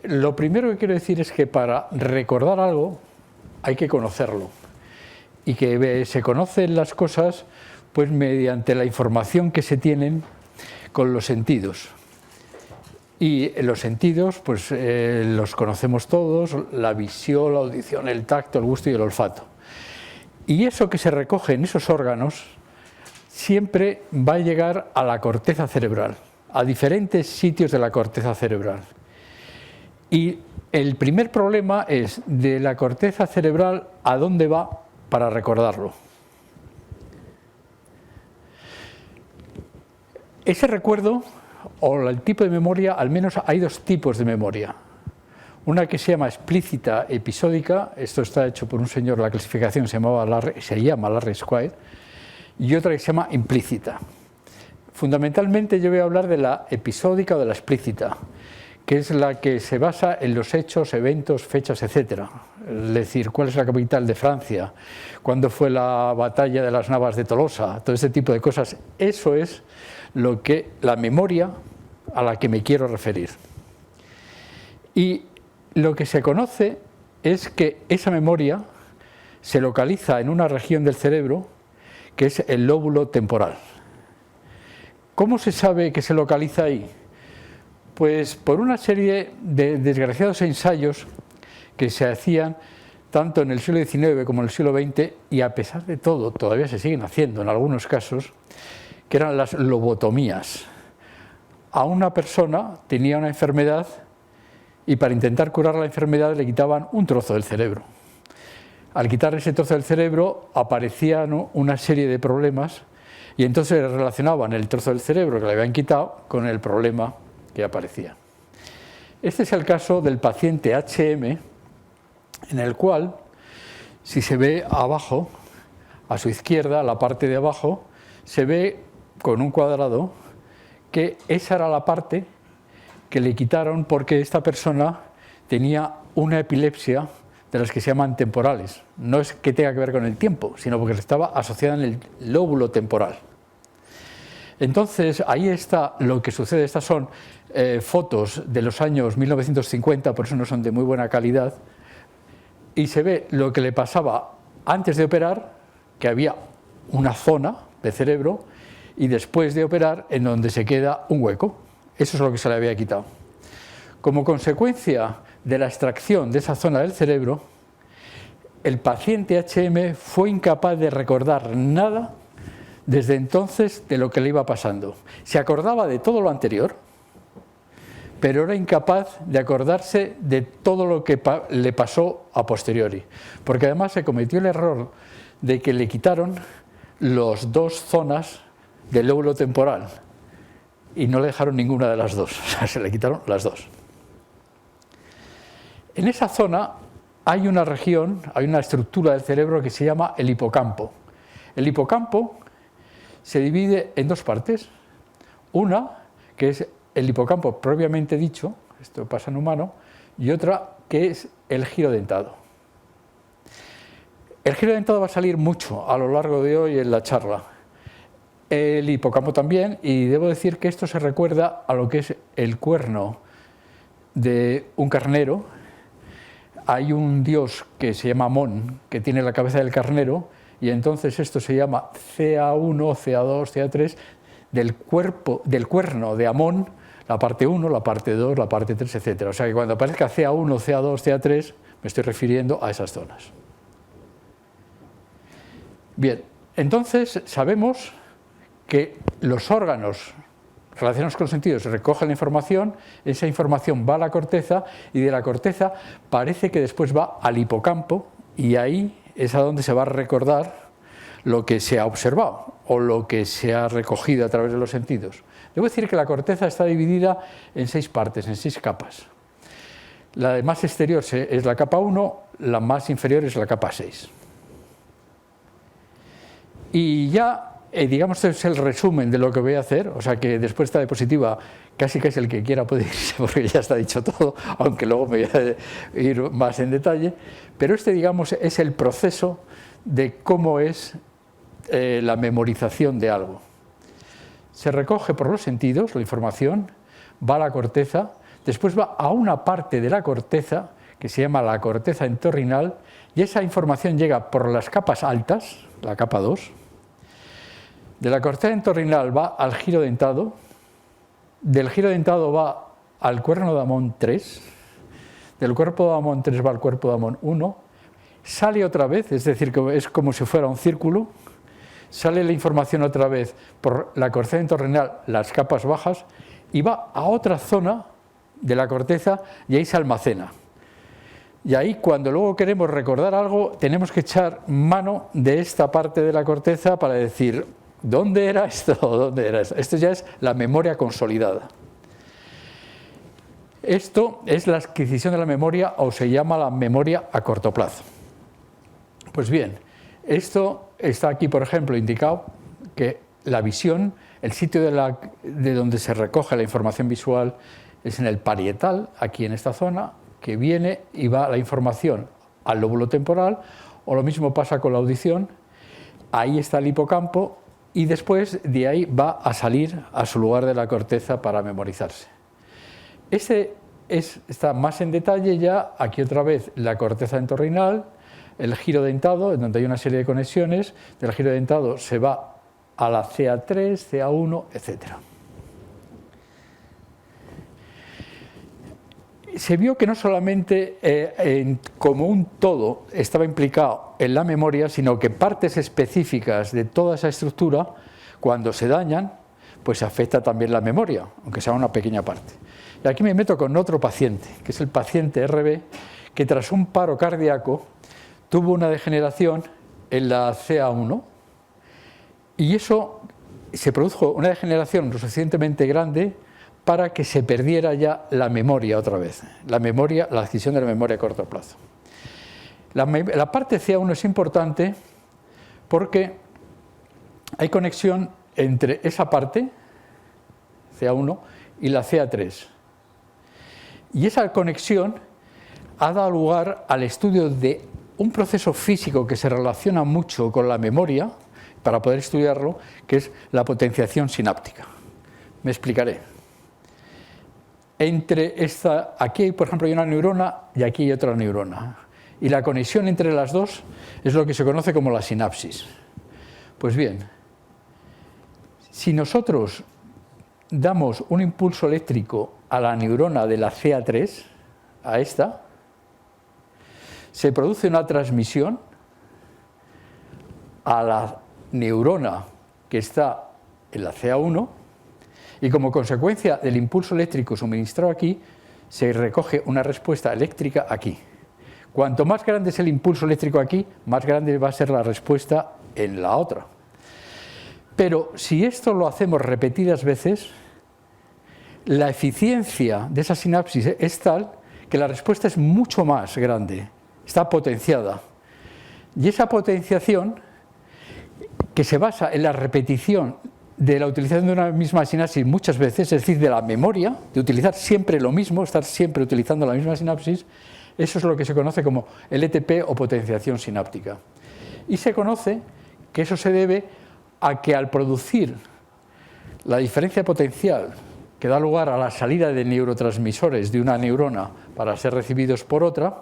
lo primero que quiero decir es que para recordar algo hay que conocerlo, y que se conocen las cosas pues mediante la información que se tienen con los sentidos. Y los sentidos pues los conocemos todos: la visión, la audición, el tacto, el gusto y el olfato. Y eso que se recoge en esos órganos siempre va a llegar a la corteza cerebral, a diferentes sitios de la corteza cerebral. Y el primer problema es de la corteza cerebral a dónde va para recordarlo. Ese recuerdo, o el tipo de memoria, al menos hay dos tipos de memoria. Una que se llama explícita episódica, esto está hecho por un señor, la clasificación se llama Larry Squire, y otra que se llama implícita. Fundamentalmente yo voy a hablar de la episódica o de la explícita, que es la que se basa en los hechos, eventos, fechas, etc. Es decir, cuál es la capital de Francia, cuándo fue la batalla de las Navas de Tolosa, todo ese tipo de cosas. Eso es la memoria a la que me quiero referir. Y lo que se conoce es que esa memoria se localiza en una región del cerebro que es el lóbulo temporal. ¿Cómo se sabe que se localiza ahí? Pues por una serie de desgraciados ensayos que se hacían tanto en el siglo XIX como en el siglo XX, y a pesar de todo todavía se siguen haciendo en algunos casos, que eran las lobotomías. A una persona tenía una enfermedad y para intentar curar la enfermedad le quitaban un trozo del cerebro. Al quitar ese trozo del cerebro aparecían una serie de problemas y entonces relacionaban el trozo del cerebro que le habían quitado con el problema que aparecía. Este es el caso del paciente HM, en el cual, si se ve abajo, a su izquierda, la parte de abajo, se ve con un cuadrado que esa era la parte que le quitaron porque esta persona tenía una epilepsia de las que se llaman temporales. No es que tenga que ver con el tiempo, sino porque estaba asociada en el lóbulo temporal. Entonces, ahí está lo que sucede. Estas son fotos de los años 1950, por eso no son de muy buena calidad, y se ve lo que le pasaba antes de operar, que había una zona de cerebro, y después de operar, en donde se queda un hueco. Eso es lo que se le había quitado. Como consecuencia de la extracción de esa zona del cerebro, el paciente HM fue incapaz de recordar nada desde entonces de lo que le iba pasando. Se acordaba de todo lo anterior, pero era incapaz de acordarse de todo lo que le pasó a posteriori, porque además se cometió el error de que le quitaron las dos zonas del lóbulo temporal y no le dejaron ninguna de las dos, o sea, se le quitaron las dos. En esa zona hay una región, hay una estructura del cerebro que se llama el hipocampo. El hipocampo se divide en dos partes. Una, que es el hipocampo propiamente dicho, esto pasa en humano, y otra que es el giro dentado. El giro dentado va a salir mucho a lo largo de hoy en la charla. El hipocampo también, y debo decir que esto se recuerda a lo que es el cuerno de un carnero. Hay un dios que se llama Amón, que tiene la cabeza del carnero, y entonces esto se llama CA1, CA2, CA3, del cuerno de Amón, la parte 1, la parte 2, la parte 3, etc. O sea que cuando aparezca CA1, CA2, CA3, me estoy refiriendo a esas zonas. Bien, entonces sabemos que los órganos relacionados con los sentidos recogen la información, esa información va a la corteza y de la corteza parece que después va al hipocampo y ahí es a donde se va a recordar lo que se ha observado o lo que se ha recogido a través de los sentidos. Debo decir que la corteza está dividida en 6 partes, en 6 capas. La de más exterior es la capa 1, la más inferior es la capa 6. Y ya digamos, este es el resumen de lo que voy a hacer, o sea que después de esta diapositiva casi que es el que quiera puede irse porque ya está dicho todo, aunque luego me voy a ir más en detalle, pero este, digamos, es el proceso de cómo es la memorización de algo. Se recoge por los sentidos la información, va a la corteza, después va a una parte de la corteza que se llama la corteza entorrinal, y esa información llega por las capas altas, la capa 2. De la corteza entorrinal va al giro dentado, del giro dentado va al cuerno de Amón 3, del cuerpo de Amón 3 va al cuerpo de Amón 1, sale otra vez, es decir, que es como si fuera un círculo, sale la información otra vez por la corteza entorrinal, las capas bajas, y va a otra zona de la corteza y ahí se almacena. Y ahí, cuando luego queremos recordar algo, tenemos que echar mano de esta parte de la corteza para decir, ¿dónde era esto? ¿Dónde era esto? Esto ya es la memoria consolidada. Esto es la adquisición de la memoria, o se llama la memoria a corto plazo. Pues bien, esto está aquí, por ejemplo, indicado que la visión, el sitio de donde se recoge la información visual es en el parietal, aquí en esta zona, que viene y va la información al lóbulo temporal, o lo mismo pasa con la audición, ahí está el hipocampo, y después de ahí va a salir a su lugar de la corteza para memorizarse. Está más en detalle ya, aquí otra vez la corteza entorrinal, el giro dentado, en donde hay una serie de conexiones, del giro dentado se va a la CA3, CA1, etc. Se vio que no solamente como un todo estaba implicado en la memoria, sino que partes específicas de toda esa estructura, cuando se dañan, pues afecta también la memoria, aunque sea una pequeña parte. Y aquí me meto con otro paciente, que es el paciente RB, que tras un paro cardíaco tuvo una degeneración en la CA1, y eso se produjo una degeneración lo suficientemente grande para que se perdiera ya la memoria otra vez, la adquisición de la memoria a corto plazo. La parte CA1 es importante porque hay conexión entre esa parte, CA1, y la CA3. Y esa conexión ha dado lugar al estudio de un proceso físico que se relaciona mucho con la memoria, para poder estudiarlo, que es la potenciación sináptica. Me explicaré. Aquí, por ejemplo, hay una neurona y aquí hay otra neurona. Y la conexión entre las dos es lo que se conoce como la sinapsis. Pues bien, si nosotros damos un impulso eléctrico a la neurona de la CA3, a esta, se produce una transmisión a la neurona que está en la CA1, y como consecuencia del impulso eléctrico suministrado aquí, se recoge una respuesta eléctrica aquí. Cuanto más grande es el impulso eléctrico aquí, más grande va a ser la respuesta en la otra. Pero si esto lo hacemos repetidas veces, la eficiencia de esa sinapsis es tal que la respuesta es mucho más grande, está potenciada. Y esa potenciación, que se basa en la repetición de la utilización de una misma sinapsis muchas veces, es decir, de la memoria, de utilizar siempre lo mismo, estar siempre utilizando la misma sinapsis, eso es lo que se conoce como LTP o potenciación sináptica. Y se conoce que eso se debe a que al producir la diferencia potencial que da lugar a la salida de neurotransmisores de una neurona para ser recibidos por otra,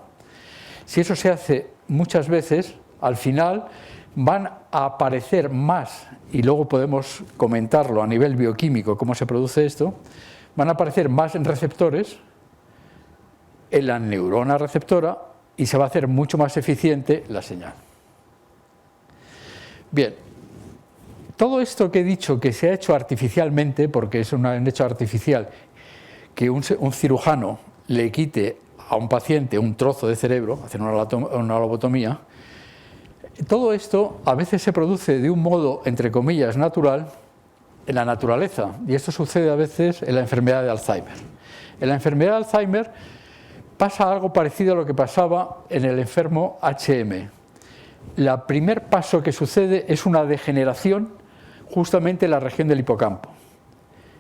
si eso se hace muchas veces, al final van a aparecer más, y luego podemos comentarlo a nivel bioquímico cómo se produce esto, van a aparecer más receptores en la neurona receptora y se va a hacer mucho más eficiente la señal. Bien, todo esto que he dicho que se ha hecho artificialmente, porque es un hecho artificial, que un cirujano le quite a un paciente un trozo de cerebro, hacer una lobotomía, todo esto a veces se produce de un modo, entre comillas, natural, en la naturaleza, y esto sucede a veces en la enfermedad de Alzheimer. En la enfermedad de Alzheimer pasa algo parecido a lo que pasaba en el enfermo HM. El primer paso que sucede es una degeneración justamente en la región del hipocampo.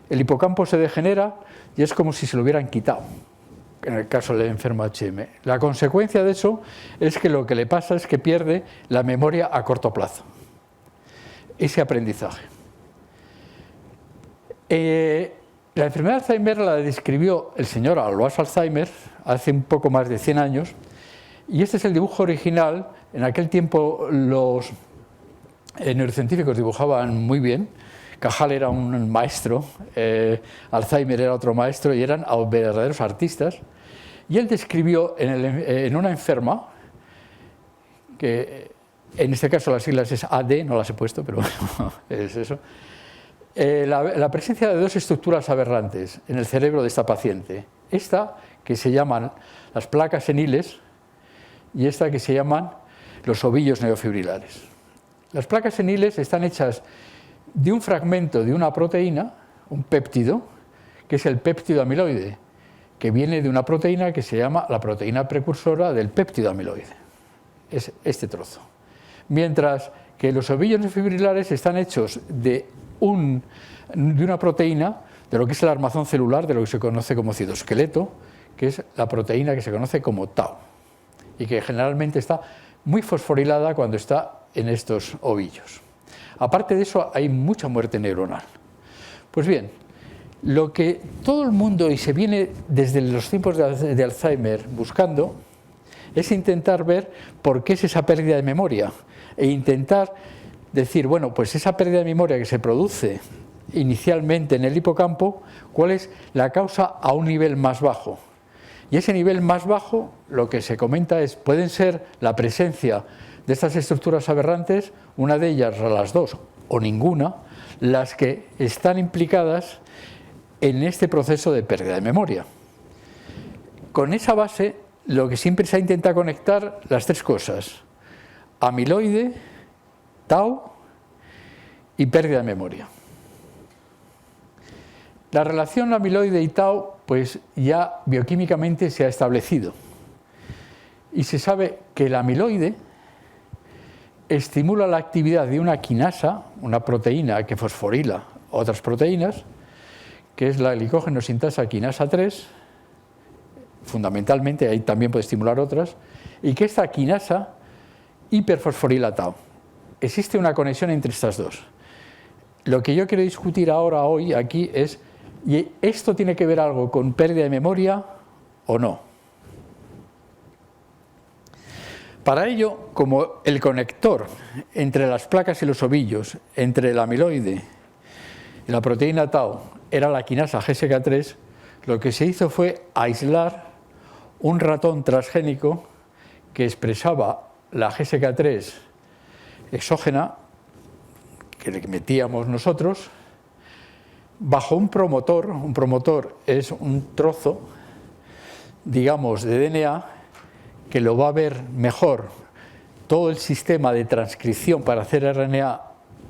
El hipocampo se degenera y es como si se lo hubieran quitado, en el caso del enfermo HM. La consecuencia de eso es que lo que le pasa es que pierde la memoria a corto plazo, ese aprendizaje. La enfermedad de Alzheimer la describió el señor Alois Alzheimer hace un poco más de 100 años, y este es el dibujo original. En aquel tiempo los neurocientíficos dibujaban muy bien. Cajal era un maestro, Alzheimer era otro maestro, y eran verdaderos artistas. Y él describió en una enferma, que en este caso las siglas es AD, no las he puesto, pero bueno, es eso, la presencia de dos estructuras aberrantes en el cerebro de esta paciente. Esta, que se llaman las placas seniles, y esta que se llaman los ovillos neofibrilares. Las placas seniles están hechas de un fragmento de una proteína, un péptido, que es el péptido amiloide, que viene de una proteína que se llama la proteína precursora del péptido amiloide. Es este trozo. Mientras que los ovillos neofibrilares están hechos de una proteína, de lo que es el armazón celular, de lo que se conoce como citoesqueleto, que es la proteína que se conoce como tau, y que generalmente está muy fosforilada cuando está en estos ovillos. Aparte de eso, hay mucha muerte neuronal. Pues bien, lo que todo el mundo, y se viene desde los tiempos de Alzheimer buscando, es intentar ver por qué es esa pérdida de memoria, e intentar decir, bueno, pues esa pérdida de memoria que se produce inicialmente en el hipocampo, ¿cuál es la causa a un nivel más bajo? Y ese nivel más bajo, lo que se comenta es, pueden ser la presencia de estas estructuras aberrantes, una de ellas, las dos o ninguna, las que están implicadas en este proceso de pérdida de memoria. Con esa base, lo que siempre se ha intentado conectar las tres cosas: amiloide, tau y pérdida de memoria. La relación amiloide y tau, pues ya bioquímicamente se ha establecido, y se sabe que el amiloide estimula la actividad de una quinasa, una proteína que fosforila otras proteínas, que es la glicógeno sintasa quinasa 3, fundamentalmente, ahí también puede estimular otras, y que esta quinasa hiperfosforila tau. Existe una conexión entre estas dos. Lo que yo quiero discutir ahora, hoy, aquí es, ¿y esto tiene que ver algo con pérdida de memoria o no? Para ello, como el conector entre las placas y los ovillos, entre el amiloide y la proteína tau, era la quinasa GSK3, lo que se hizo fue aislar un ratón transgénico que expresaba la GSK3 exógena, que le metíamos nosotros, bajo un promotor. Un promotor es un trozo, digamos, de DNA que lo va a ver mejor todo el sistema de transcripción para hacer RNA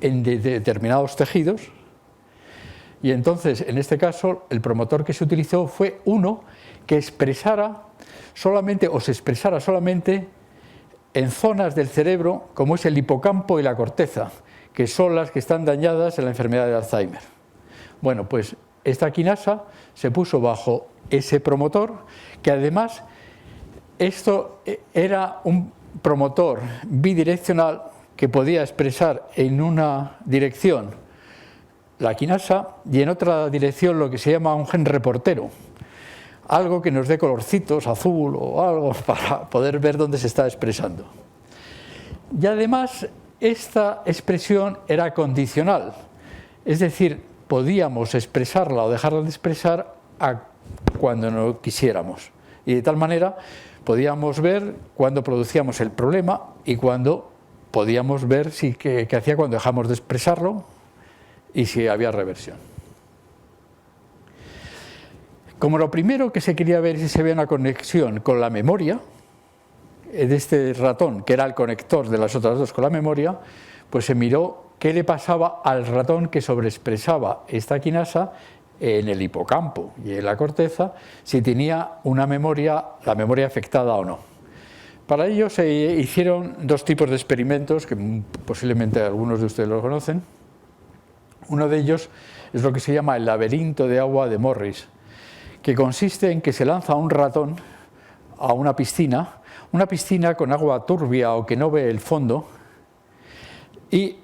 en determinados tejidos. Y entonces, en este caso, el promotor que se utilizó fue uno que expresara solamente, o se expresara solamente en zonas del cerebro como es el hipocampo y la corteza, que son las que están dañadas en la enfermedad de Alzheimer. Bueno, pues esta quinasa se puso bajo ese promotor, que además esto era un promotor bidireccional que podía expresar en una dirección la quinasa y en otra dirección lo que se llama un gen reportero, algo que nos dé colorcitos, azul o algo, para poder ver dónde se está expresando. Y además esta expresión era condicional, es decir, podíamos expresarla o dejarla de expresar cuando no quisiéramos, y de tal manera podíamos ver cuándo producíamos el problema y cuándo podíamos ver qué hacía cuando dejamos de expresarlo y si había reversión. Como lo primero que se quería ver es si se había una conexión con la memoria de este ratón, que era el conector de las otras dos con la memoria, pues se miró qué le pasaba al ratón que sobreexpresaba esta quinasa en el hipocampo y en la corteza, si tenía una memoria, la memoria afectada o no. Para ello se hicieron dos tipos de experimentos que posiblemente algunos de ustedes los conocen. Uno de ellos es lo que se llama el laberinto de agua de Morris, que consiste en que se lanza un ratón a una piscina con agua turbia o que no ve el fondo, y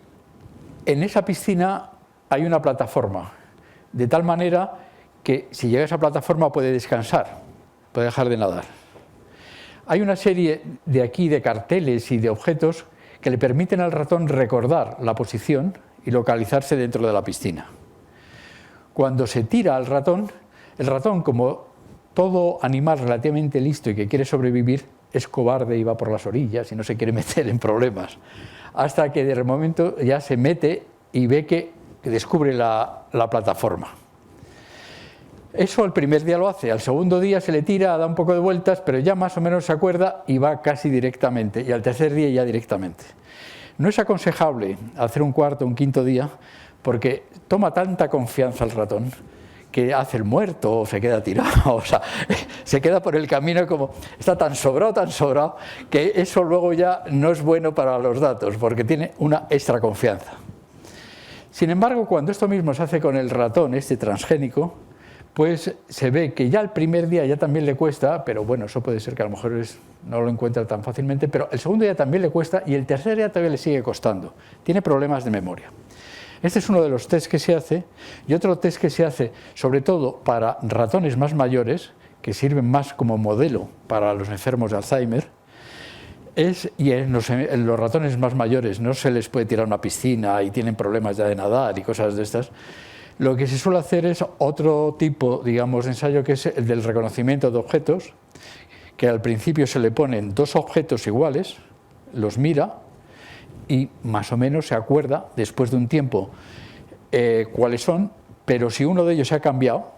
en esa piscina hay una plataforma, de tal manera que si llega a esa plataforma puede descansar, puede dejar de nadar. Hay una serie de carteles y de objetos que le permiten al ratón recordar la posición y localizarse dentro de la piscina. Cuando se tira al ratón, el ratón, como todo animal relativamente listo y que quiere sobrevivir, es cobarde y va por las orillas y no se quiere meter en problemas, hasta que de momento ya se mete y ve que descubre la plataforma. Eso el primer día lo hace, al segundo día se le tira, da un poco de vueltas, pero ya más o menos se acuerda y va casi directamente, y al tercer día ya directamente. No es aconsejable hacer un cuarto o un quinto día, porque toma tanta confianza el ratón que hace el muerto o se queda tirado, o sea, se queda por el camino como está tan sobrado, que eso luego ya no es bueno para los datos, porque tiene una extra confianza. Sin embargo, cuando esto mismo se hace con el ratón, este transgénico, pues se ve que ya el primer día ya también le cuesta, pero bueno, eso puede ser que a lo mejor no lo encuentra tan fácilmente, pero el segundo día también le cuesta y el tercer día todavía le sigue costando. Tiene problemas de memoria. Este es uno de los test que se hace, y otro test que se hace sobre todo para ratones más mayores, que sirven más como modelo para los enfermos de Alzheimer, y en los ratones más mayores no se les puede tirar a una piscina y tienen problemas ya de nadar y cosas de estas. Lo que se suele hacer es otro tipo, digamos, de ensayo, que es el del reconocimiento de objetos, que al principio se le ponen dos objetos iguales, los mira y más o menos se acuerda después de un tiempo cuáles son, pero si uno de ellos se ha cambiado,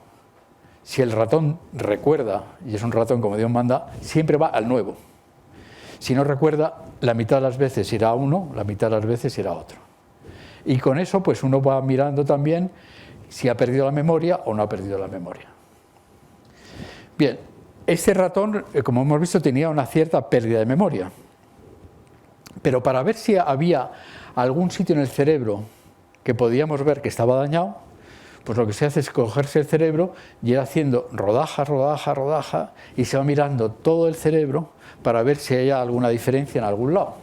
si el ratón recuerda, y es un ratón como Dios manda, siempre va al nuevo. Si no recuerda, la mitad de las veces irá a uno, la mitad de las veces irá a otro. Y con eso pues uno va mirando también si ha perdido la memoria o no ha perdido la memoria. Bien, este ratón, como hemos visto, tenía una cierta pérdida de memoria. Pero para ver si había algún sitio en el cerebro que podíamos ver que estaba dañado, pues lo que se hace es cogerse el cerebro y ir haciendo rodaja, y se va mirando todo el cerebro para ver si hay alguna diferencia en algún lado.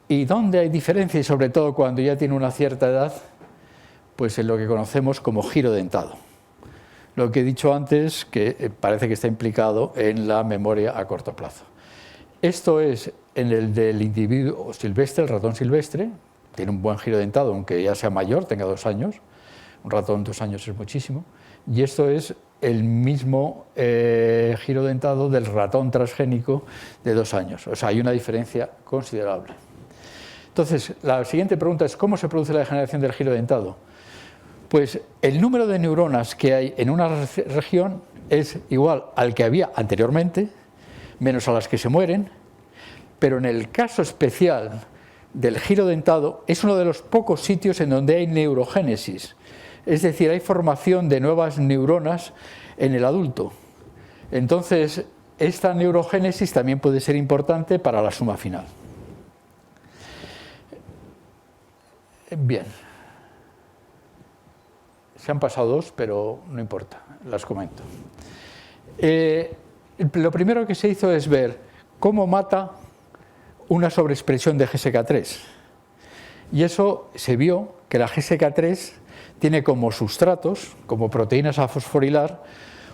¿Y dónde hay diferencia? Y sobre todo cuando ya tiene una cierta edad, pues en lo que conocemos como giro dentado. Lo que he dicho antes, que parece que está implicado en la memoria a corto plazo. Esto es en el del individuo silvestre, el ratón silvestre, tiene un buen giro dentado, aunque ya sea mayor, tenga 2 años, un ratón 2 años es muchísimo, y esto es el mismo giro dentado del ratón transgénico de 2 años, o sea, hay una diferencia considerable. Entonces, la siguiente pregunta es, ¿cómo se produce la degeneración del giro dentado? Pues el número de neuronas que hay en una región es igual al que había anteriormente, menos a las que se mueren, pero en el caso especial del giro dentado es uno de los pocos sitios en donde hay neurogénesis, es decir, hay formación de nuevas neuronas en el adulto. Entonces, esta neurogénesis también puede ser importante para la suma final. Bien. Se han pasado 2, pero no importa, las comento. Lo primero que se hizo es ver cómo mata una sobreexpresión de GSK3. Y eso se vio que la GSK3 tiene como sustratos, como proteínas a fosforilar,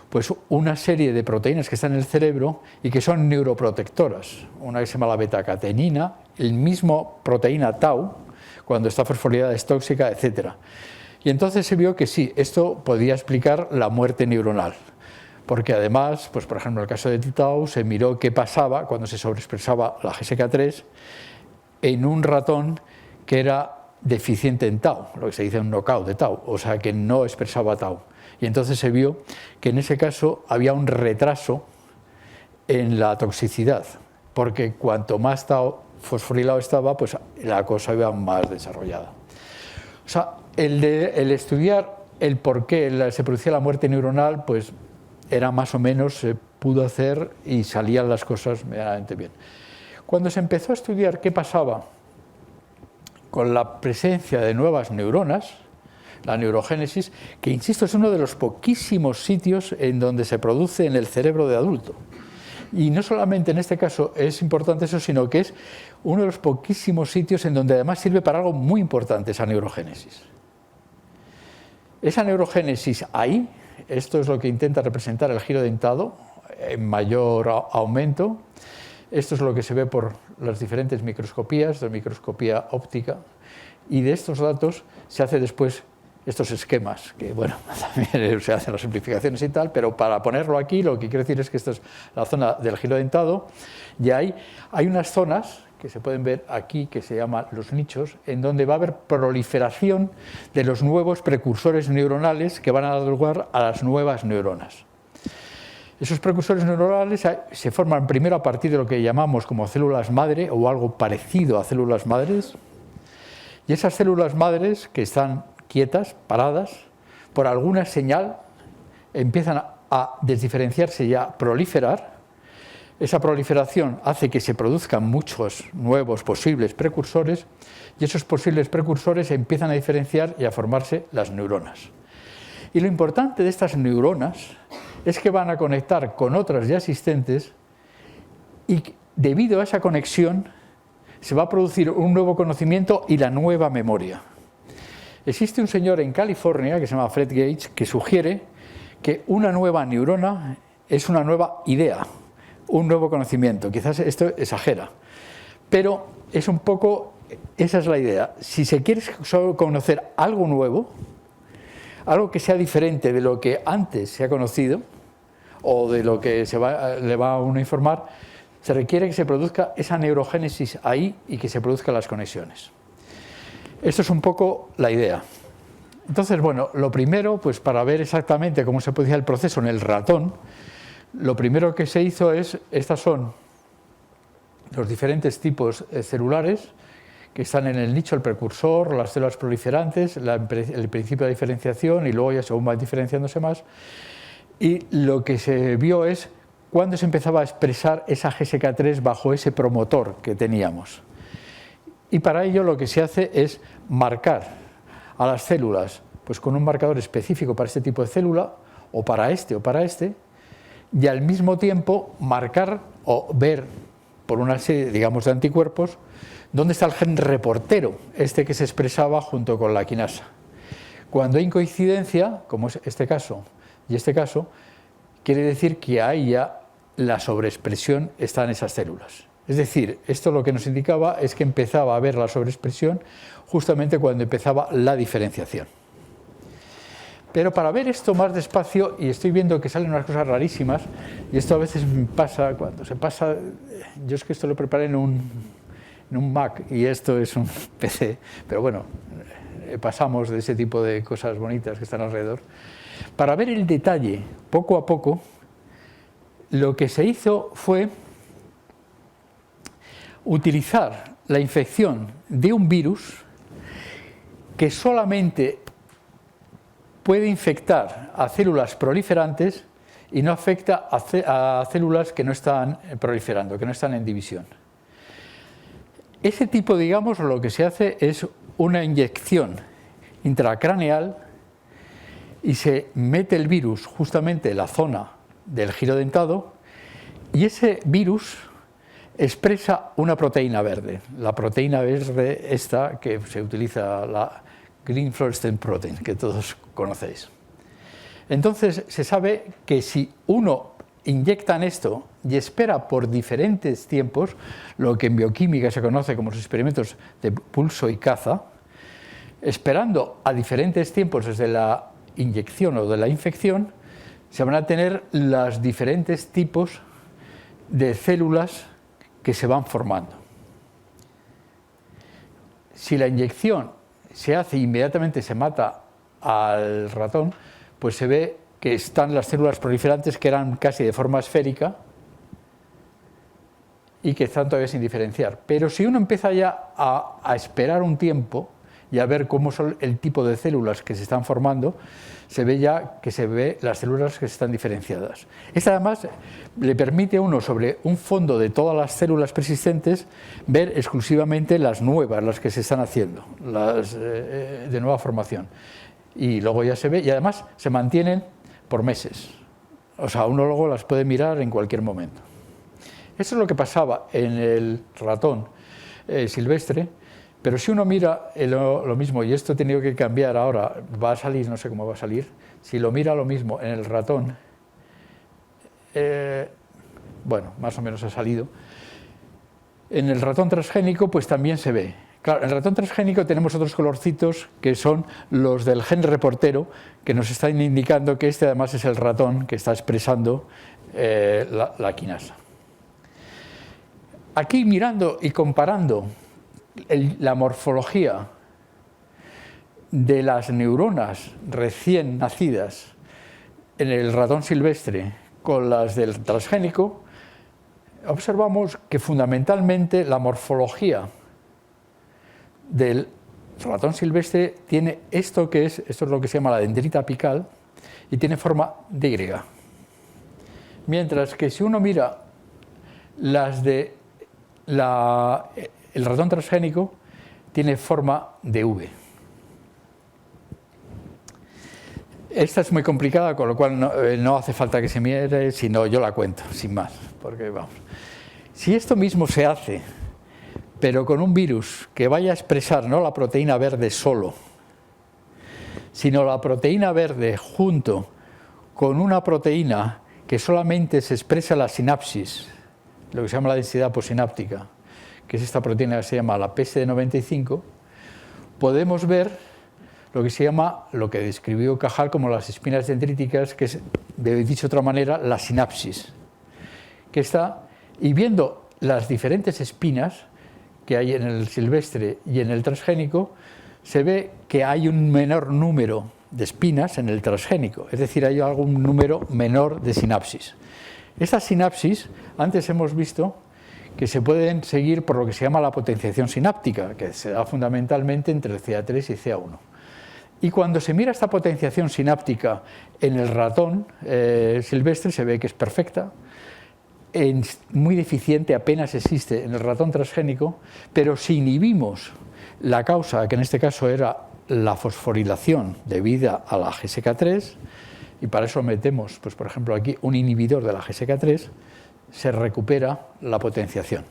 pues una serie de proteínas que están en el cerebro y que son neuroprotectoras. Una que se llama la beta-catenina, el mismo proteína tau, cuando está fosforilada es tóxica, etc. Y entonces se vio que sí, esto podía explicar la muerte neuronal. Porque además, pues por ejemplo, en el caso de tau, se miró qué pasaba cuando se sobreexpresaba la GSK3 en un ratón que era deficiente en tau, lo que se dice un knockout de tau, o sea que no expresaba tau. Y entonces se vio que en ese caso había un retraso en la toxicidad, porque cuanto más tau fosforilado estaba, pues la cosa iba más desarrollada. O sea, el estudiar el por qué se producía la muerte neuronal, pues era más o menos, se pudo hacer y salían las cosas medianamente bien. Cuando se empezó a estudiar qué pasaba con la presencia de nuevas neuronas, la neurogénesis, que insisto es uno de los poquísimos sitios en donde se produce en el cerebro de adulto. Y no solamente en este caso es importante eso, sino que es uno de los poquísimos sitios en donde además sirve para algo muy importante esa neurogénesis. Esa neurogénesis ahí esto es lo que intenta representar el giro dentado en mayor aumento. Esto es lo que se ve por las diferentes microscopías, de microscopía óptica, y de estos datos se hace después estos esquemas, que bueno, también se hacen las simplificaciones y tal, pero para ponerlo aquí lo que quiero decir es que esto es la zona del giro dentado, y hay unas zonas que se pueden ver aquí, que se llaman los nichos, en donde va a haber proliferación de los nuevos precursores neuronales que van a dar lugar a las nuevas neuronas. Esos precursores neuronales se forman primero a partir de lo que llamamos como células madre o algo parecido a células madres, y esas células madres que están quietas, paradas, por alguna señal empiezan a desdiferenciarse y a proliferar. Esa proliferación hace que se produzcan muchos nuevos posibles precursores, y esos posibles precursores empiezan a diferenciar y a formarse las neuronas. Y lo importante de estas neuronas es que van a conectar con otras ya existentes, y debido a esa conexión se va a producir un nuevo conocimiento y la nueva memoria. Existe un señor en California que se llama Fred Gage, que sugiere que una nueva neurona es una nueva idea, un nuevo conocimiento. Quizás esto exagera, pero es un poco, esa es la idea. Si se quiere solo conocer algo nuevo, algo que sea diferente de lo que antes se ha conocido o de lo que le va a uno a informar, se requiere que se produzca esa neurogénesis ahí y que se produzcan las conexiones. Esto es un poco la idea. Entonces, bueno, lo primero, pues para ver exactamente cómo se producía el proceso en el ratón, lo primero que se hizo es, estos son los diferentes tipos celulares que están en el nicho, el precursor, las células proliferantes, el principio de diferenciación, y luego ya según va diferenciándose más. Y lo que se vio es cuándo se empezaba a expresar esa GSK3 bajo ese promotor que teníamos. Y para ello lo que se hace es marcar a las células pues con un marcador específico para este tipo de célula, o para este, y al mismo tiempo marcar o ver por una serie, digamos, de anticuerpos dónde está el gen reportero, este que se expresaba junto con la quinasa. Cuando hay coincidencia, como es este caso y este caso, quiere decir que ahí ya la sobreexpresión está en esas células. Es decir, esto lo que nos indicaba es que empezaba a haber la sobreexpresión justamente cuando empezaba la diferenciación. Pero para ver esto más despacio, y estoy viendo que salen unas cosas rarísimas, y esto a veces me pasa, cuando se pasa, yo es que esto lo preparé en un Mac y esto es un PC, pero bueno, pasamos de ese tipo de cosas bonitas que están alrededor. Para ver el detalle, poco a poco, lo que se hizo fue utilizar la infección de un virus que solamente puede infectar a células proliferantes y no afecta a células que no están proliferando, que no están en división. Ese tipo, digamos, lo que se hace es una inyección intracraneal y se mete el virus justamente en la zona del giro dentado, y ese virus expresa una proteína verde, la proteína verde esta que se utiliza, la Green Fluorescent Protein, que todos conocéis. Entonces se sabe que si uno inyecta en esto y espera por diferentes tiempos, lo que en bioquímica se conoce como los experimentos de pulso y caza, esperando a diferentes tiempos desde la inyección o de la infección, se van a tener los diferentes tipos de células que se van formando. Si la inyección se hace e inmediatamente se mata al ratón, pues se ve que están las células proliferantes que eran casi de forma esférica y que están todavía sin diferenciar. Pero si uno empieza ya a esperar un tiempo y a ver cómo son el tipo de células que se están formando, se ve ya que se ve las células que están diferenciadas. Esto además le permite a uno, sobre un fondo de todas las células persistentes, ver exclusivamente las nuevas, las que se están haciendo, las de nueva formación. Y luego ya se ve, y además se mantienen por meses. O sea, uno luego las puede mirar en cualquier momento. Eso es lo que pasaba en el ratón silvestre. Pero si uno mira lo mismo, y esto he tenido que cambiar ahora, va a salir, no sé cómo va a salir, si lo mira lo mismo en el ratón, bueno, más o menos ha salido, en el ratón transgénico pues también se ve. Claro, en el ratón transgénico tenemos otros colorcitos que son los del gen reportero, que nos están indicando que este además es el ratón que está expresando la quinasa. Aquí mirando y comparando la morfología de las neuronas recién nacidas en el ratón silvestre con las del transgénico, observamos que fundamentalmente la morfología del ratón silvestre tiene esto es lo que se llama la dendrita apical y tiene forma de Y. Mientras que si uno mira las de el ratón transgénico, tiene forma de V. Esta es muy complicada, con lo cual no hace falta que se mire, sino yo la cuento, sin más. Porque vamos. Si esto mismo se hace, pero con un virus que vaya a expresar no la proteína verde solo, sino la proteína verde junto con una proteína que solamente se expresa en la sinapsis, lo que se llama la densidad posináptica, que es esta proteína que se llama la PSD95, podemos ver lo que se llama, lo que describió Cajal como las espinas dendríticas, que es, dicho de otra manera, la sinapsis, que está, y viendo las diferentes espinas que hay en el silvestre y en el transgénico, se ve que hay un menor número de espinas en el transgénico, es decir, hay algún número menor de sinapsis. Estas sinapsis, antes hemos visto que se pueden seguir por lo que se llama la potenciación sináptica, que se da fundamentalmente entre el CA3 y CA1. Y cuando se mira esta potenciación sináptica en el ratón silvestre, se ve que es perfecta, muy deficiente, apenas existe en el ratón transgénico, pero si inhibimos la causa, que en este caso era la fosforilación debida a la GSK3, y para eso metemos, pues, por ejemplo, aquí un inhibidor de la GSK3, se recupera la potenciación.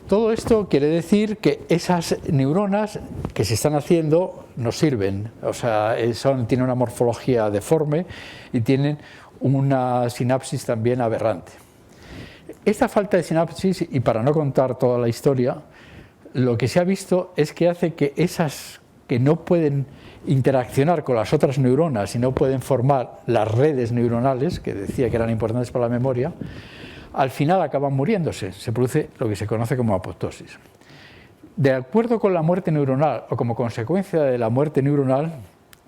Todo esto quiere decir que esas neuronas que se están haciendo nos sirven, o sea, tienen una morfología deforme y tienen una sinapsis también aberrante. Esta falta de sinapsis, y para no contar toda la historia, lo que se ha visto es que hace que esas que no pueden interaccionar con las otras neuronas y no pueden formar las redes neuronales, que decía que eran importantes para la memoria, al final acaban muriéndose, se produce lo que se conoce como apoptosis. De acuerdo con la muerte neuronal o como consecuencia de la muerte neuronal,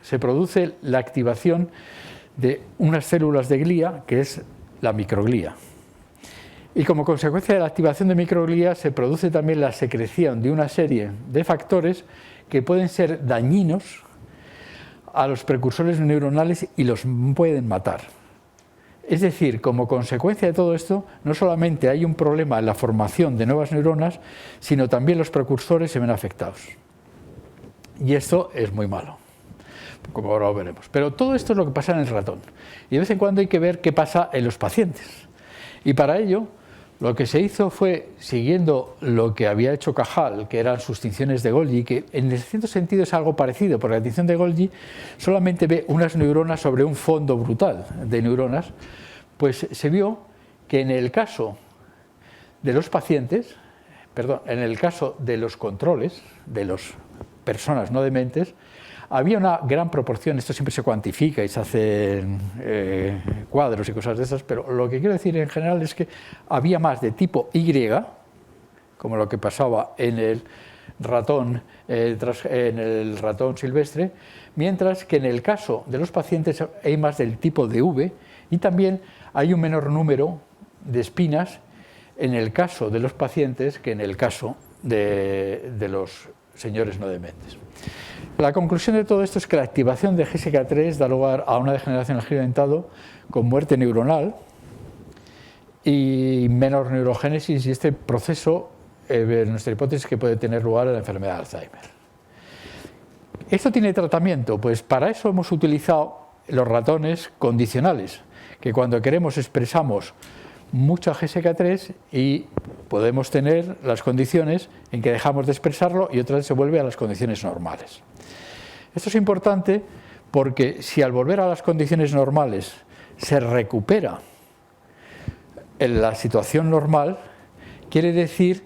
se produce la activación de unas células de glía, que es la microglía. Y como consecuencia de la activación de microglía se produce también la secreción de una serie de factores que pueden ser dañinos a los precursores neuronales y los pueden matar. Es decir, como consecuencia de todo esto, no solamente hay un problema en la formación de nuevas neuronas, sino también los precursores se ven afectados. Y esto es muy malo, como ahora lo veremos. Pero todo esto es lo que pasa en el ratón. Y de vez en cuando hay que ver qué pasa en los pacientes. Y para ello, lo que se hizo fue, siguiendo lo que había hecho Cajal, que eran sus tinciones de Golgi, que en cierto sentido es algo parecido, porque la tinción de Golgi solamente ve unas neuronas sobre un fondo brutal de neuronas, pues se vio que en el caso de los pacientes, en el caso de los controles, de las personas no dementes, había una gran proporción, esto siempre se cuantifica y se hacen cuadros y cosas de esas, pero lo que quiero decir en general es que había más de tipo Y, como lo que pasaba en el ratón silvestre, mientras que en el caso de los pacientes hay más del tipo de V y también hay un menor número de espinas en el caso de los pacientes que en el caso de los señores no dementes. La conclusión de todo esto es que la activación de GSK3 da lugar a una degeneración del giro dentado con muerte neuronal y menor neurogénesis, y este proceso, nuestra hipótesis es que puede tener lugar en la enfermedad de Alzheimer. ¿Esto tiene tratamiento? Pues para eso hemos utilizado los ratones condicionales, que cuando queremos expresamos mucha GSK3 y podemos tener las condiciones en que dejamos de expresarlo y otra vez se vuelve a las condiciones normales. Esto es importante porque si al volver a las condiciones normales se recupera en la situación normal, quiere decir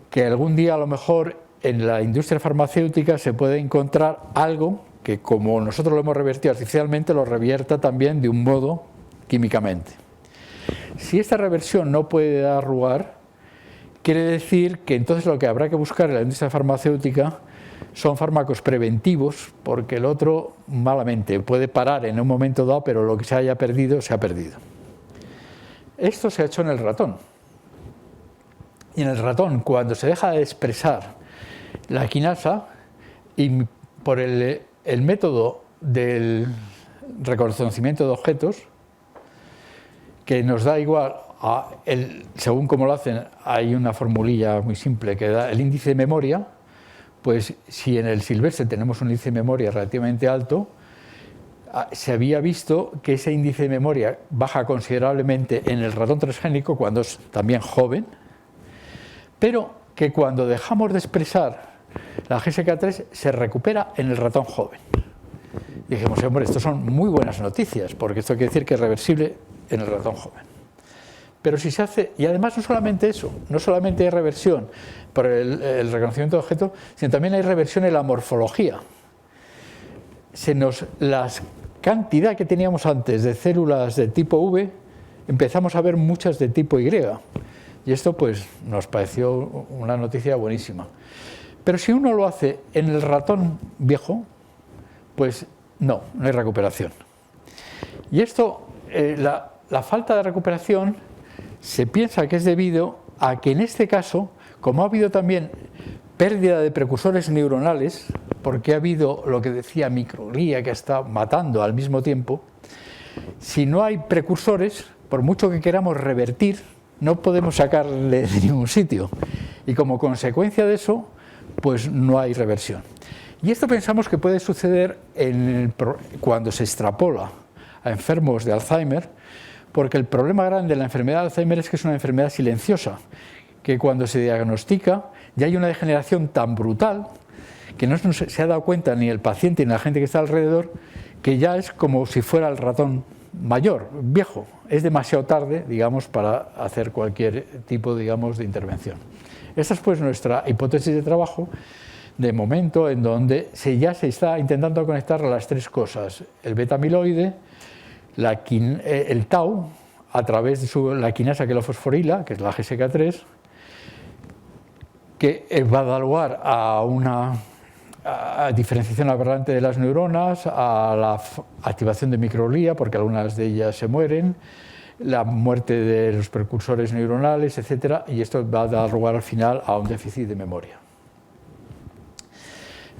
que algún día a lo mejor en la industria farmacéutica se puede encontrar algo que, como nosotros lo hemos revertido artificialmente, lo revierta también de un modo químicamente. Si esta reversión no puede dar lugar, quiere decir que entonces lo que habrá que buscar en la industria farmacéutica son fármacos preventivos, porque el otro malamente puede parar en un momento dado, pero lo que se haya perdido, se ha perdido. Esto se ha hecho en el ratón. Y en el ratón, cuando se deja de expresar la quinasa, y por el método del reconocimiento de objetos, que nos da igual, según cómo lo hacen, hay una formulilla muy simple que da el índice de memoria, pues si en el silvestre tenemos un índice de memoria relativamente alto, se había visto que ese índice de memoria baja considerablemente en el ratón transgénico cuando es también joven, pero que cuando dejamos de expresar la GSK3 se recupera en el ratón joven. Y dijimos, hombre, esto son muy buenas noticias, porque esto quiere decir que es reversible en el ratón joven. Pero si se hace, y además no solamente eso, no solamente hay reversión por el reconocimiento de objetos, sino también hay reversión en la morfología. La cantidad que teníamos antes de células de tipo V, empezamos a ver muchas de tipo Y. Y esto pues nos pareció una noticia buenísima. Pero si uno lo hace en el ratón viejo, pues no hay recuperación. Y esto, la falta de recuperación se piensa que es debido a que en este caso, como ha habido también pérdida de precursores neuronales, porque ha habido lo que decía microglía que está matando al mismo tiempo, si no hay precursores, por mucho que queramos revertir, no podemos sacarle de ningún sitio. Y como consecuencia de eso, pues no hay reversión. Y esto pensamos que puede suceder cuando se extrapola a enfermos de Alzheimer, porque el problema grande de la enfermedad de Alzheimer es que es una enfermedad silenciosa, que cuando se diagnostica ya hay una degeneración tan brutal que no se ha dado cuenta ni el paciente ni la gente que está alrededor, que ya es como si fuera el ratón mayor, viejo. Es demasiado tarde, digamos, para hacer cualquier tipo, digamos, de intervención. Esta es pues nuestra hipótesis de trabajo de momento, en donde ya se está intentando conectar las tres cosas: el beta-amiloide, el tau, a través de la quinasa que lo fosforila, que es la GSK3, que va a dar lugar a una diferenciación aberrante de las neuronas, a la activación de microglía, porque algunas de ellas se mueren, la muerte de los precursores neuronales, etc. Y esto va a dar lugar al final a un déficit de memoria.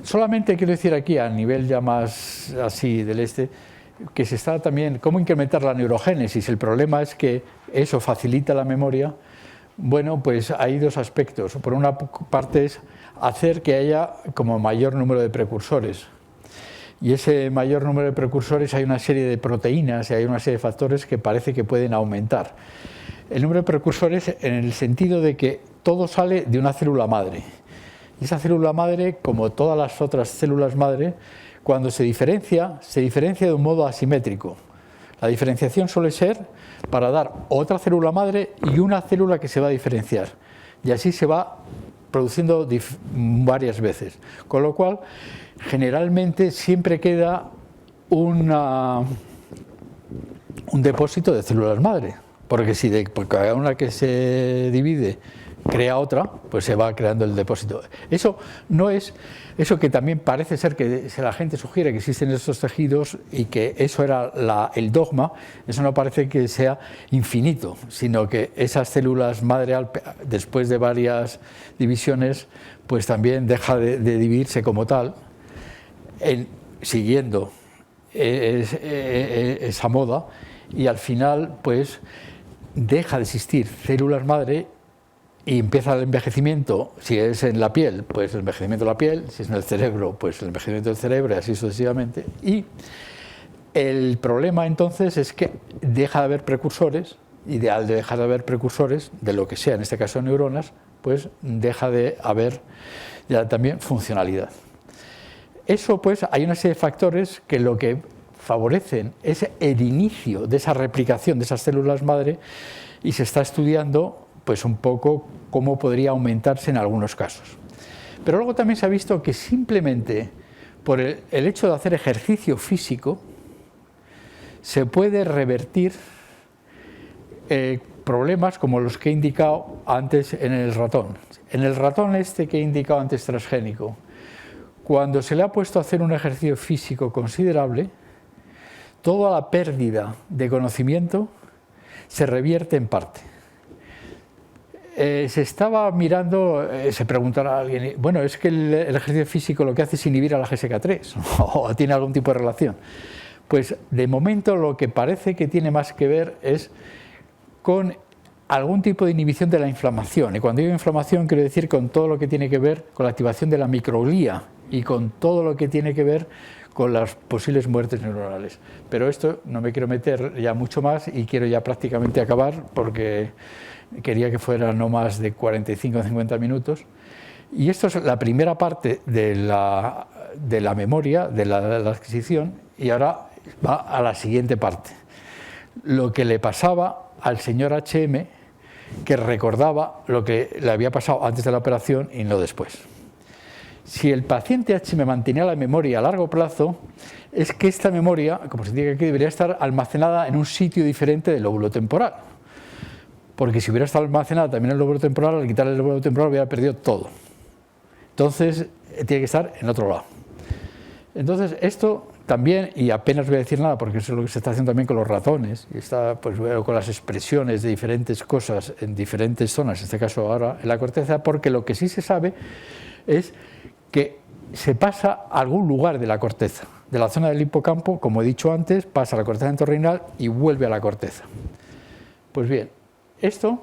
Solamente quiero decir aquí, a nivel ya más así del que se está también cómo incrementar la neurogénesis. El problema es que eso facilita la memoria. Bueno, pues hay dos aspectos. Por una parte es hacer que haya como mayor número de precursores. Y ese mayor número de precursores, hay una serie de proteínas y hay una serie de factores que parece que pueden aumentar. El número de precursores en el sentido de que todo sale de una célula madre. Y esa célula madre, como todas las otras células madre, cuando se diferencia de un modo asimétrico. La diferenciación suele ser para dar otra célula madre y una célula que se va a diferenciar. Y así se va produciendo varias veces. Con lo cual, generalmente siempre queda un depósito de células madre. Porque si por cada una que se divide crea otra, pues se va creando el depósito. Eso no es, eso que también parece ser que la gente sugiere que existen estos tejidos y que eso era el dogma, eso no parece que sea infinito, sino que esas células madre, después de varias divisiones, pues también deja de dividirse como tal, siguiendo esa moda, y al final pues deja de existir células madre y empieza el envejecimiento. Si es en la piel, pues el envejecimiento de la piel; si es en el cerebro, pues el envejecimiento del cerebro, y así sucesivamente. Y el problema entonces es que deja de haber precursores, y al dejar de haber precursores de lo que sea, en este caso neuronas, pues deja de haber ya también funcionalidad. eso, pues, hay una serie de factores que lo que favorecen es el inicio de esa replicación de esas células madre, y se está estudiando pues un poco cómo podría aumentarse en algunos casos. Pero luego también se ha visto que simplemente por el hecho de hacer ejercicio físico se puede revertir problemas como los que he indicado antes en el ratón. En el ratón este que he indicado antes transgénico, cuando se le ha puesto a hacer un ejercicio físico considerable, toda la pérdida de conocimiento se revierte en parte. Se estaba mirando, se preguntará a alguien, bueno, es que el ejercicio físico lo que hace es inhibir a la GSK3, o tiene algún tipo de relación. Pues de momento lo que parece que tiene más que ver es con algún tipo de inhibición de la inflamación. Y cuando digo inflamación quiero decir con todo lo que tiene que ver con la activación de la microglía y con todo lo que tiene que ver con las posibles muertes neuronales. Pero esto no me quiero meter ya mucho más y quiero ya prácticamente acabar porque quería que fuera no más de 45 o 50 minutos. Y esto es la primera parte de la memoria, de la adquisición, y ahora va a la siguiente parte. Lo que le pasaba al señor HM, que recordaba lo que le había pasado antes de la operación y no después. Si el paciente HM mantenía la memoria a largo plazo, es que esta memoria, como se indica aquí, debería estar almacenada en un sitio diferente del lóbulo temporal. Porque si hubiera estado almacenada también en el lóbulo temporal, al quitarle el lóbulo temporal hubiera perdido todo. Entonces, tiene que estar en otro lado. Entonces, esto también, y apenas voy a decir nada, porque eso es lo que se está haciendo también con los ratones, y está pues, con las expresiones de diferentes cosas en diferentes zonas, en este caso ahora en la corteza, porque lo que sí se sabe es que se pasa a algún lugar de la corteza, de la zona del hipocampo, como he dicho antes, pasa a la corteza entorrinal y vuelve a la corteza. Pues bien, esto,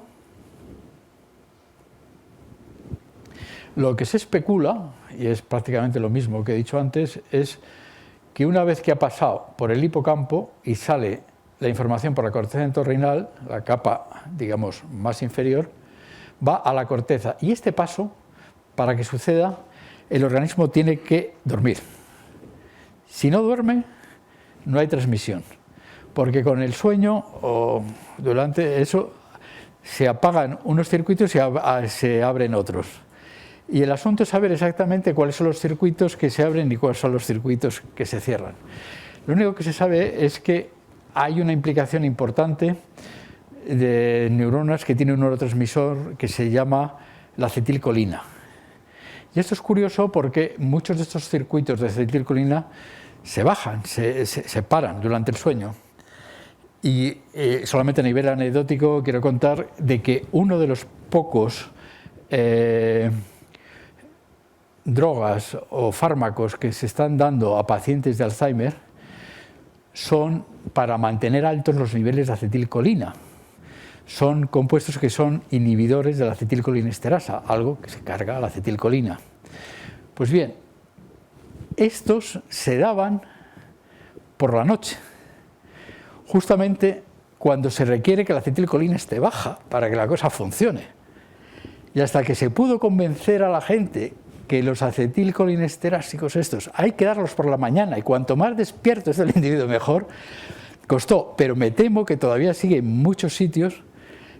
lo que se especula, y es prácticamente lo mismo que he dicho antes, es que una vez que ha pasado por el hipocampo y sale la información por la corteza entorrinal, la capa, digamos, más inferior, va a la corteza. Y este paso, para que suceda, el organismo tiene que dormir. Si no duerme, no hay transmisión, porque con el sueño o durante eso se apagan unos circuitos y se abren otros. Y el asunto es saber exactamente cuáles son los circuitos que se abren y cuáles son los circuitos que se cierran. Lo único que se sabe es que hay una implicación importante de neuronas que tiene un neurotransmisor que se llama la acetilcolina. Y esto es curioso porque muchos de estos circuitos de acetilcolina se bajan, se paran durante el sueño. Y solamente a nivel anecdótico quiero contar de que uno de los pocos drogas o fármacos que se están dando a pacientes de Alzheimer son para mantener altos los niveles de acetilcolina. Son compuestos que son inhibidores de la acetilcolinesterasa, algo que se carga a la acetilcolina. Pues bien, estos se daban por la noche, justamente cuando se requiere que la acetilcolina esté baja para que la cosa funcione. Y hasta que se pudo convencer a la gente que los acetilcolinesterásicos estos hay que darlos por la mañana y cuanto más despierto es el individuo mejor, costó, pero me temo que todavía sigue en muchos sitios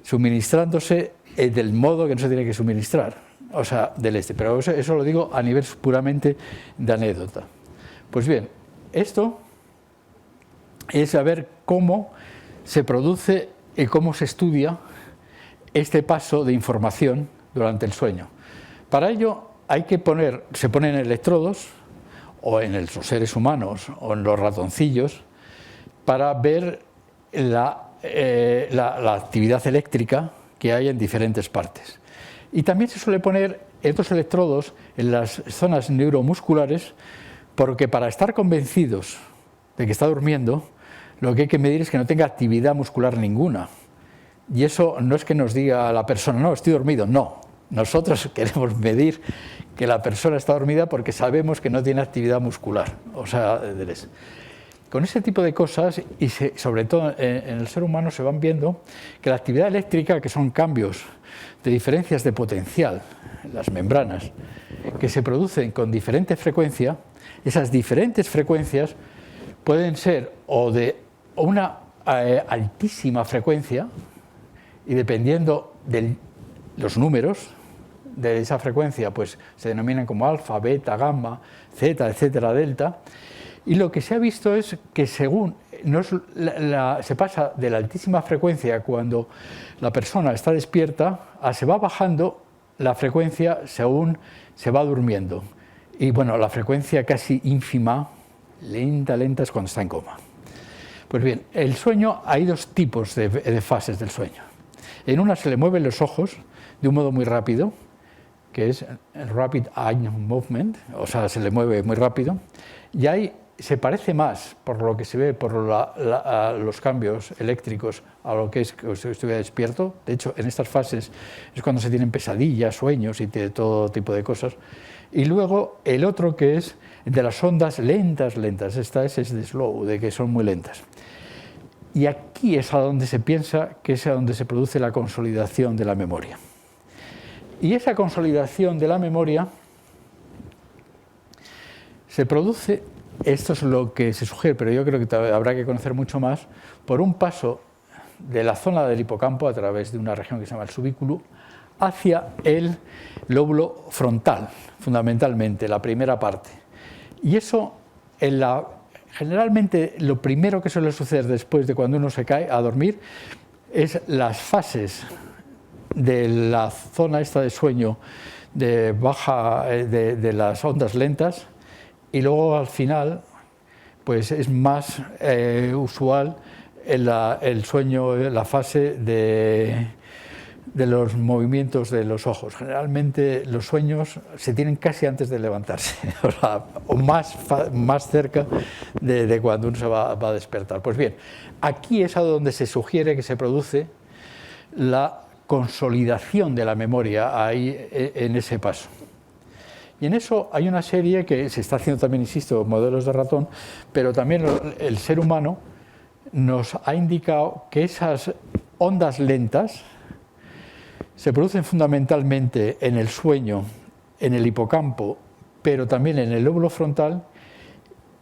suministrándose del modo que no se tiene que suministrar, o sea, del este. Pero eso lo digo a nivel puramente de anécdota. Pues bien, esto es saber cómo se produce y cómo se estudia este paso de información durante el sueño. Para ello hay que se ponen electrodos, o en los seres humanos, o en los ratoncillos, para ver la actividad eléctrica que hay en diferentes partes. Y también se suele poner estos electrodos en las zonas neuromusculares, porque para estar convencidos de que está durmiendo, lo que hay que medir es que no tenga actividad muscular ninguna. Y eso no es que nos diga la persona, no, estoy dormido, no. Nosotros queremos medir que la persona está dormida porque sabemos que no tiene actividad muscular, o sea, con ese tipo de cosas, y sobre todo en el ser humano, se van viendo que la actividad eléctrica, que son cambios de diferencias de potencial en las membranas, que se producen con diferente frecuencia, esas diferentes frecuencias pueden ser o de una altísima frecuencia, y dependiendo de los números de esa frecuencia, pues se denominan como alfa, beta, gamma, zeta, etcétera, delta. Y lo que se ha visto es que según se pasa de la altísima frecuencia cuando la persona está despierta, se va bajando la frecuencia según se va durmiendo. Y bueno, la frecuencia casi ínfima, lenta, es cuando está en coma. Pues bien, el sueño, hay dos tipos de fases del sueño. En una se le mueven los ojos de un modo muy rápido, que es el rapid eye movement, o sea, se le mueve muy rápido, y ahí se parece más, por lo que se ve, por los cambios eléctricos, a lo que es que estuviera despierto. De hecho, en estas fases es cuando se tienen pesadillas, sueños y todo tipo de cosas. Y luego el otro, que es de las ondas lentas, esta es de slow, de que son muy lentas. Y aquí es a donde se piensa que es a donde se produce la consolidación de la memoria. Y esa consolidación de la memoria se produce, esto es lo que se sugiere, pero yo creo que habrá que conocer mucho más, por un paso de la zona del hipocampo a través de una región que se llama el subículo hacia el lóbulo frontal, fundamentalmente, la primera parte. Y eso, generalmente, lo primero que suele suceder después de cuando uno se cae a dormir es las fases de la zona esta de sueño de las ondas lentas, y luego al final pues es más usual el sueño, la fase de los movimientos de los ojos. Generalmente los sueños se tienen casi antes de levantarse, o más cerca de cuando uno se va a despertar. Pues bien, aquí es a donde se sugiere que se produce la consolidación de la memoria, ahí en ese paso. Y en eso hay una serie que se está haciendo también, insisto, modelos de ratón, pero también el ser humano nos ha indicado que esas ondas lentas se producen fundamentalmente en el sueño, en el hipocampo, pero también en el lóbulo frontal,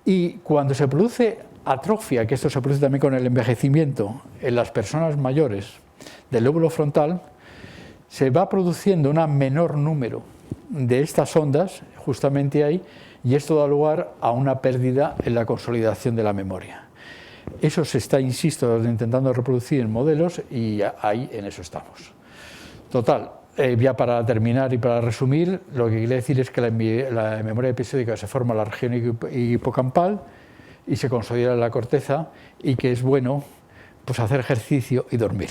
y cuando se produce atrofia, que esto se produce también con el envejecimiento en las personas mayores del lóbulo frontal, se va produciendo un menor número de estas ondas justamente ahí, y esto da lugar a una pérdida en la consolidación de la memoria. Eso se está, insisto, intentando reproducir en modelos, y ahí en eso estamos. Total, ya para terminar y para resumir, lo que quiere decir es que la memoria episódica se forma en la región hipocampal y se consolida en la corteza, y que es bueno pues hacer ejercicio y dormir.